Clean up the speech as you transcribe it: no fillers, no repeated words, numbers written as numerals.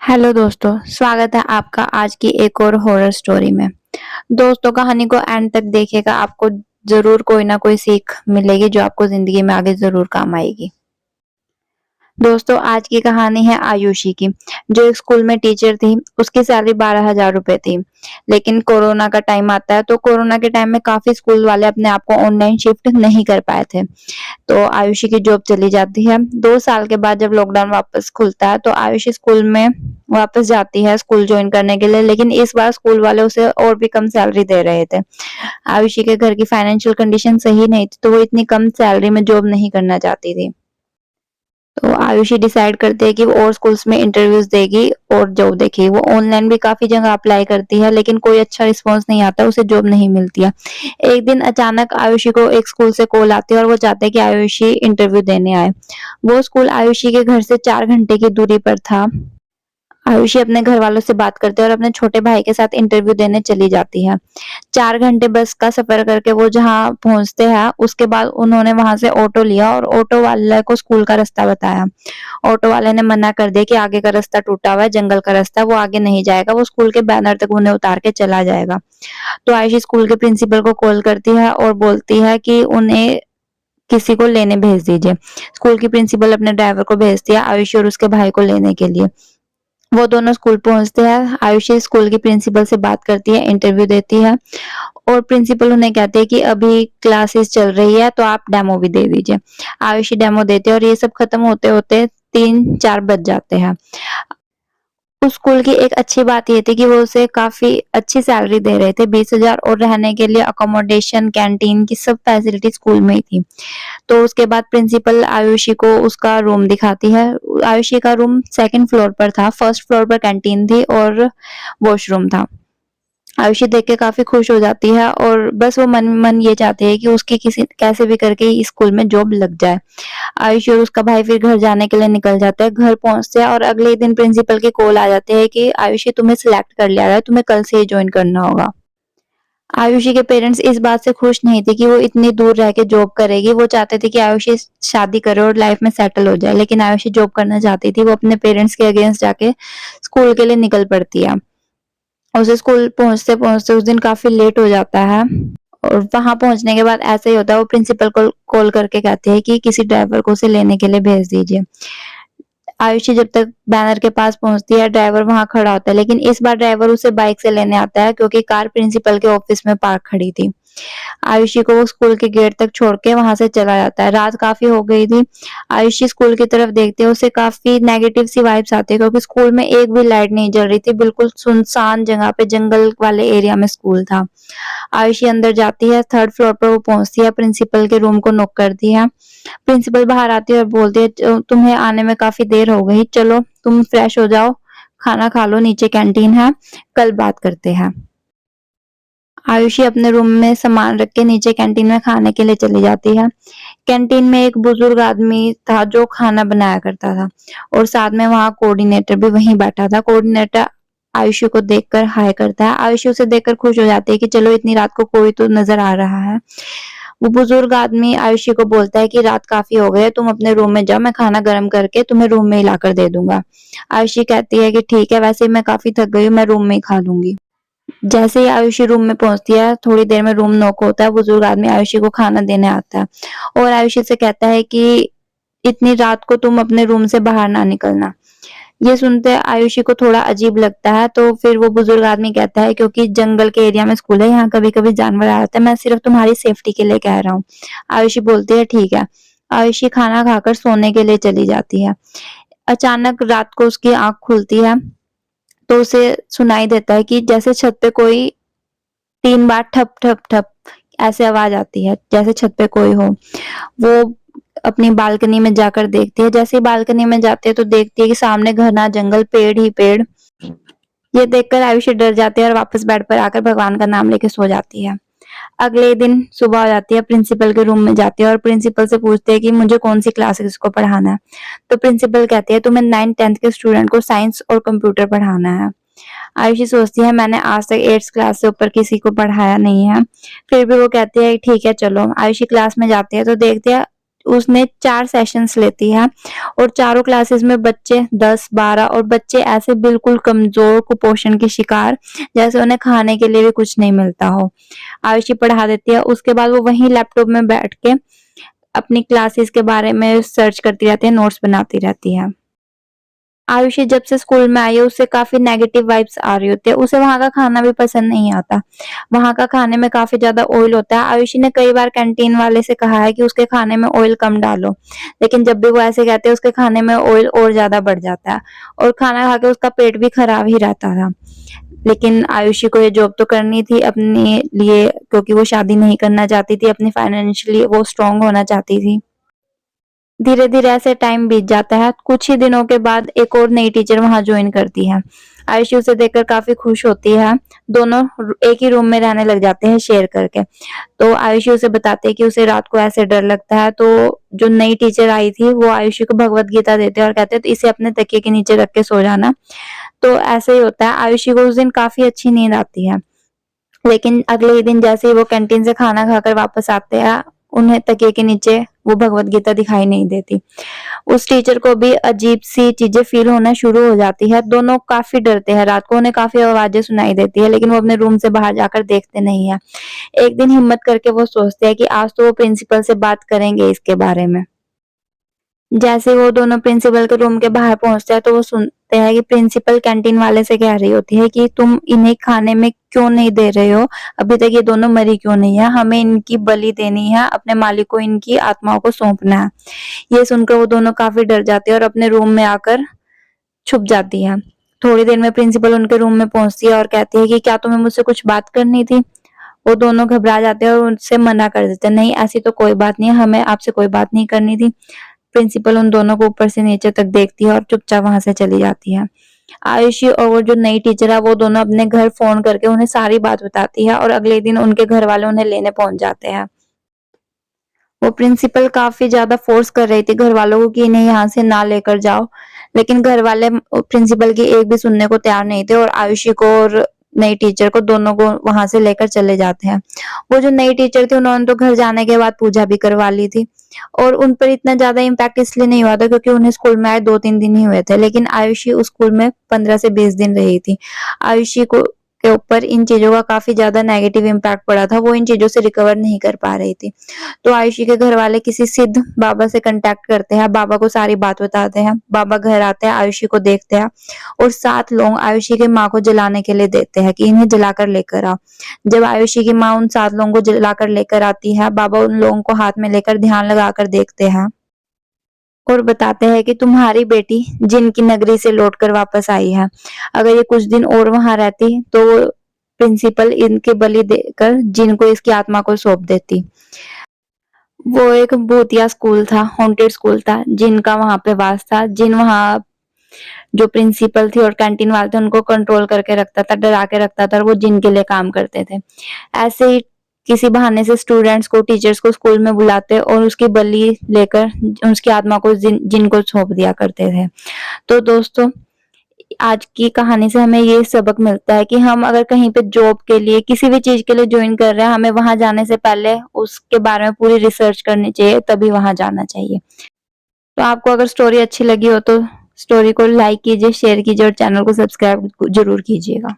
Hello दोस्तों, स्वागत है आपका आज की एक और हॉरर स्टोरी में। दोस्तों, कहानी को एंड तक देखिएगा, आपको ज़रूर कोई ना कोई सीख मिलेगी जो आपको ज़िंदगी में आगे ज़रूर काम आएगी। दोस्तों, आज की कहानी है आयुषी की, जो एक स्कूल में टीचर थी। उसकी सैलरी 12,000 रुपए थी। लेकिन कोरोना का टाइम आता है, तो कोरोना के टाइम में काफ़ी स्कूल वाले अपने आप को ऑनलाइन शिफ्ट नहीं कर पाए थे। तो आयुषी की जॉब चली जाती है। 2 साल के बाद जब लॉकडाउन वापस खुलता है, तो आयुषी स्कूल में वापस जाती है स्कूल जॉइन करने के लिए, लेकिन इस बार स्कूल वाले उसे और भी कम सैलरी दे रहे थे। आयुषी के घर की फाइनेंशियल कंडीशन सही नहीं थी, तो वो इतनी कम सैलरी में जॉब नहीं करना चाहती थी। तो आयुषी डिसाइड करती है कि वो और स्कूल्स में इंटरव्यूज देगी और जॉब देखेगी। वो ऑनलाइन भी काफी जगह अप्लाई करती है, लेकिन कोई अच्छा रिस्पॉन्स नहीं आता, उसे जॉब नहीं मिलती है। एक दिन अचानक आयुषी को एक स्कूल से कॉल आती है और वो चाहते हैं कि आयुषी इंटरव्यू देने आए। वो स्कूल आयुषी के घर से 4 घंटे की दूरी पर था। आयुषी अपने घर वालों से बात करते है और अपने छोटे भाई के साथ इंटरव्यू देने चली जाती है। 4 घंटे बस का सफर करके वो जहाँ पहुंचते हैं, उसके बाद उन्होंने वहां से ऑटो लिया और ऑटो वाले को स्कूल का रास्ता बताया। ऑटो वाले ने मना कर दिया कि आगे का रास्ता टूटा हुआ है, जंगल का रास्ता है, वो आगे नहीं जाएगा, वो स्कूल के बैनर तक उन्हें उतार के चला जाएगा। तो आयुषी स्कूल के प्रिंसिपल को कॉल करती है और बोलती है कि उन्हें किसी को लेने भेज दीजिए। स्कूल की प्रिंसिपल अपने ड्राइवर को भेजती है आयुषी और उसके भाई को लेने के लिए। वो दोनों स्कूल पहुंचते हैं। आयुषी स्कूल की प्रिंसिपल से बात करती है, इंटरव्यू देती है और प्रिंसिपल उन्हें कहते हैं कि अभी क्लासेस चल रही है, तो आप डेमो भी दे दीजिए। आयुषी डेमो देती है और ये सब खत्म होते होते 3-4 बज जाते हैं। उस स्कूल की एक अच्छी बात ये थी कि वो उसे काफी अच्छी सैलरी दे रहे थे, 20,000, और रहने के लिए अकोमोडेशन, कैंटीन की सब फैसिलिटी स्कूल में ही थी। तो उसके बाद प्रिंसिपल आयुषी को उसका रूम दिखाती है। आयुषी का रूम सेकंड फ्लोर पर था, फर्स्ट फ्लोर पर कैंटीन थी और वॉशरूम था। आयुषी देख के काफी खुश हो जाती है और बस वो मन मन ये चाहती है कि उसकी किसी कैसे भी करके इस स्कूल में जॉब लग जाए। आयुषी और उसका भाई फिर घर जाने के लिए निकल जाते हैं। घर पहुंचते हैं और अगले दिन प्रिंसिपल की कॉल आ जाती है कि आयुषी, तुम्हें सिलेक्ट कर लिया है, तुम्हें कल से ही ज्वाइन करना होगा। आयुषी के पेरेंट्स इस बात से खुश नहीं थे कि वो इतनी दूर रह के जॉब करेगी। वो चाहते थे कि आयुषी शादी करे और लाइफ में सेटल हो जाए, लेकिन आयुषी जॉब करना चाहती थी। वो अपने पेरेंट्स के अगेंस्ट जाके स्कूल के लिए निकल पड़ती है। उसे स्कूल पहुंचते पहुंचते उस दिन काफी लेट हो जाता है और वहां पहुंचने के बाद ऐसा ही होता है, वो प्रिंसिपल को कॉल करके कहते हैं कि किसी ड्राइवर को उसे लेने के लिए भेज दीजिए। आयुषी जब तक बैनर के पास पहुंचती है, ड्राइवर वहां खड़ा होता है, लेकिन इस बार ड्राइवर उसे बाइक से लेने आता है क्योंकि कार प्रिंसिपल के ऑफिस में पार्क खड़ी थी। आयुषी को वो स्कूल के गेट तक छोड़ के वहां से चला जाता है। रात काफी हो गई थी। आयुषी स्कूल की तरफ देखते है, उसे काफी नेगेटिव सी वाइब्स आती है क्योंकि स्कूल में एक भी लाइट नहीं जल रही थी। बिल्कुल सुनसान जगह पे, जंगल वाले एरिया में स्कूल था। आयुषी अंदर जाती है, थर्ड फ्लोर पर वो पहुंचती है, प्रिंसिपल के रूम को नॉक करती है। प्रिंसिपल बाहर आती है और बोलती है, तुम्हें आने में काफी देर हो गई, चलो तुम फ्रेश हो जाओ, खाना खा लो, नीचे कैंटीन है, कल बात करते हैं। आयुषी अपने रूम में सामान रख के नीचे कैंटीन में खाने के लिए चली जाती है। कैंटीन में एक बुजुर्ग आदमी था जो खाना बनाया करता था और साथ में वहाँ कोऑर्डिनेटर भी वहीं बैठा था। कोऑर्डिनेटर आयुषी को देखकर हाय करता है। आयुषी उसे देखकर खुश हो जाती है कि चलो इतनी रात को कोई तो नजर आ रहा है। वो बुजुर्ग आदमी आयुषी को बोलता है कि रात काफी हो गई है, तुम अपने रूम में जाओ, मैं खाना गर्म करके तुम्हें रूम में ही लाकर दे दूंगा। आयुषी कहती है कि ठीक है, वैसे मैं काफी थक गई हूँ, मैं रूम में ही खा लूंगी। जैसे ही आयुषी रूम में पहुंचती है, थोड़ी देर में रूम नॉक होता है। बुजुर्ग आदमी आयुषी को खाना देने आता है और आयुषी से कहता है कि इतनी रात को तुम अपने रूम से बाहर ना निकलना। ये सुनते आयुषी को थोड़ा अजीब लगता है, तो फिर वो बुजुर्ग आदमी कहता है क्योंकि जंगल के एरिया में स्कूल है, यहाँ कभी कभी जानवर आ जाते हैं, मैं सिर्फ तुम्हारी सेफ्टी के लिए कह रहा हूँ। आयुषी बोलती है ठीक है। आयुषी खाना खाकर सोने के लिए चली जाती है। अचानक रात को उसकी आंख खुलती है तो उसे सुनाई देता है कि जैसे छत पे कोई 3 बार ठप ठप ठप ऐसे आवाज आती है, जैसे छत पे कोई हो। वो अपनी बालकनी में जाकर देखती है। जैसे ही बालकनी में जाती है तो देखती है कि सामने घना जंगल, पेड़ ही पेड़। ये देखकर आयुषी डर जाती है और वापस बेड पर आकर भगवान का नाम लेके सो जाती है। अगले दिन सुबह हो जाती है, प्रिंसिपल के रूम में जाती है और प्रिंसिपल से पूछते हैं कि मुझे कौन सी क्लासेस को पढ़ाना है। तो प्रिंसिपल कहती है तुम्हें 9th-10th के स्टूडेंट को साइंस और कंप्यूटर पढ़ाना है। आयुषी सोचती है मैंने आज तक 8th क्लास से ऊपर किसी को पढ़ाया नहीं है। फिर भी वो कहती है ठीक है चलो। आयुषी क्लास में जाती है तो देखती है उसने 4 सेशंस लेती है और चारों क्लासेस में बच्चे 10-12 और बच्चे ऐसे बिल्कुल कमजोर, कुपोषण के शिकार, जैसे उन्हें खाने के लिए भी कुछ नहीं मिलता हो। आयुषी पढ़ा देती है, उसके बाद वो वहीं लैपटॉप में बैठ के अपनी क्लासेस के बारे में सर्च करती रहती है, नोट्स बनाती रहती है। आयुषी जब से स्कूल में आई है उससे काफी नेगेटिव वाइब्स आ रही होती है, उसे वहां का खाना भी पसंद नहीं आता। वहां का खाने में काफी ज्यादा ऑयल होता है। आयुषी ने कई बार कैंटीन वाले से कहा है कि उसके खाने में ऑयल कम डालो, लेकिन जब भी वो ऐसे कहते हैं उसके खाने में ऑयल और ज्यादा बढ़ जाता है और खाना खा के उसका पेट भी खराब ही रहता था। लेकिन आयुषी को ये जॉब तो करनी थी अपने लिए, क्योंकि वो शादी नहीं करना चाहती थी, अपनी फाइनेंशियली वो स्ट्रांग होना चाहती थी। धीरे धीरे ऐसे टाइम बीत जाता है। कुछ ही दिनों के बाद एक और नई टीचर वहां ज्वाइन करती है। आयुषी उसे देखकर काफी खुश होती है। दोनों एक ही रूम में रहने लग जाते हैं शेयर करके। तो आयुषी उसे बताते हैं कि उसे रात को ऐसे डर लगता है। तो जो नई टीचर आई थी वो आयुषी को भगवत गीता देते हैं और कहते हैं तो इसे अपने तकिए के नीचे रख के सो जाना। तो ऐसे ही होता है। आयुषी को उस दिन काफी अच्छी नींद आती है, लेकिन अगले ही दिन जैसे ही वो कैंटीन से खाना खाकर वापस आते हैं, उन्हें तकिए के नीचे वो भगवत गीता दिखाई नहीं देती। उस टीचर को भी अजीब सी चीजें फील होना शुरू हो जाती है। दोनों काफी डरते हैं। रात को उन्हें काफी आवाजें सुनाई देती है, लेकिन वो अपने रूम से बाहर जाकर देखते नहीं है। एक दिन हिम्मत करके वो सोचते हैं कि आज तो वो प्रिंसिपल से बात करेंगे इसके बारे में। जैसे वो दोनों प्रिंसिपल के रूम के बाहर पहुंचते हैं तो वो सुनते हैं कि प्रिंसिपल कैंटीन वाले से कह रही होती है कि तुम इन्हें खाने में क्यों नहीं दे रहे हो, अभी तक ये दोनों मरी क्यों नहीं है, हमें इनकी बलि देनी है, अपने मालिक को इनकी आत्माओं को सौंपना है। ये सुनकर वो दोनों काफी डर जाती है और अपने रूम में आकर छुप जाती है। थोड़ी देर में प्रिंसिपल उनके रूम में पहुंचती है और कहती है कि क्या तुम्हें मुझसे कुछ बात करनी थी। वो दोनों घबरा जाते हैं और उनसे मना कर देते हैं, नहीं ऐसी तो कोई बात नहीं है, हमें आपसे कोई बात नहीं करनी थी। प्रिंसिपल उन दोनों को ऊपर से नीचे तक देखती है और चुपचाप वहां से चली जाती है। आयुषी और वो जो नई टीचर है वो दोनों अपने घर फोन करके उन्हें सारी बात बताती है और अगले दिन उनके घर वाले उन्हें लेने पहुंच जाते हैं। वो प्रिंसिपल काफी ज्यादा फोर्स कर रही थी घर वालों को कि इन्हें यहाँ से ना लेकर जाओ, लेकिन घर वाले प्रिंसिपल की एक भी सुनने को तैयार नहीं थे और आयुषी को और नई टीचर को दोनों को वहां से लेकर चले जाते हैं। वो जो नई टीचर थी उन्होंने तो घर जाने के बाद पूजा भी करवा ली थी और उन पर इतना ज्यादा इम्पैक्ट इसलिए नहीं हुआ था क्योंकि उन्हें स्कूल में आए 2-3 दिन ही हुए थे, लेकिन आयुषी उस स्कूल में 15 से 20 दिन रही थी। आयुषी को के ऊपर इन चीजों का काफी ज्यादा नेगेटिव इम्पैक्ट पड़ा था, वो इन चीजों से रिकवर नहीं कर पा रही थी। तो आयुषी के घर वाले किसी सिद्ध बाबा से कांटेक्ट करते हैं, बाबा को सारी बात बताते हैं। बाबा घर आते हैं, आयुषी को देखते हैं और 7 लोग आयुषी की माँ को जलाने के लिए देते हैं कि इन्हें जलाकर लेकर आओ। जब आयुषी की माँ उन 7 लोगों को जलाकर लेकर आती है, बाबा उन लोगों को हाथ में लेकर ध्यान लगाकर देखते हैं और बताते हैं कि तुम्हारी बेटी जिन की नगरी से लौटकर वापस आई है। अगर ये कुछ दिन और वहां रहती तो प्रिंसिपल इनके बलि देकर जिन को इसकी आत्मा को सौंप देती। वो एक भूतिया स्कूल था, हॉन्टेड स्कूल था, जिनका वहां पे वास था। जिन वहां जो प्रिंसिपल थी और कैंटीन वाले थे उनको कंट्रोल करके रखता था, डरा के रखता था और वो जिन के लिए काम करते थे। ऐसे ही किसी बहाने से स्टूडेंट्स को, टीचर्स को स्कूल में बुलाते और उसकी बलि लेकर उसकी आत्मा को जिन को सौंप दिया करते थे। तो दोस्तों, आज की कहानी से हमें ये सबक मिलता है कि हम अगर कहीं पे जॉब के लिए, किसी भी चीज के लिए ज्वाइन कर रहे हैं, हमें वहां जाने से पहले उसके बारे में पूरी रिसर्च करनी चाहिए, तभी वहां जाना चाहिए। तो आपको अगर स्टोरी अच्छी लगी हो तो स्टोरी को लाइक कीजिए, शेयर कीजिए और चैनल को सब्सक्राइब जरूर कीजिएगा।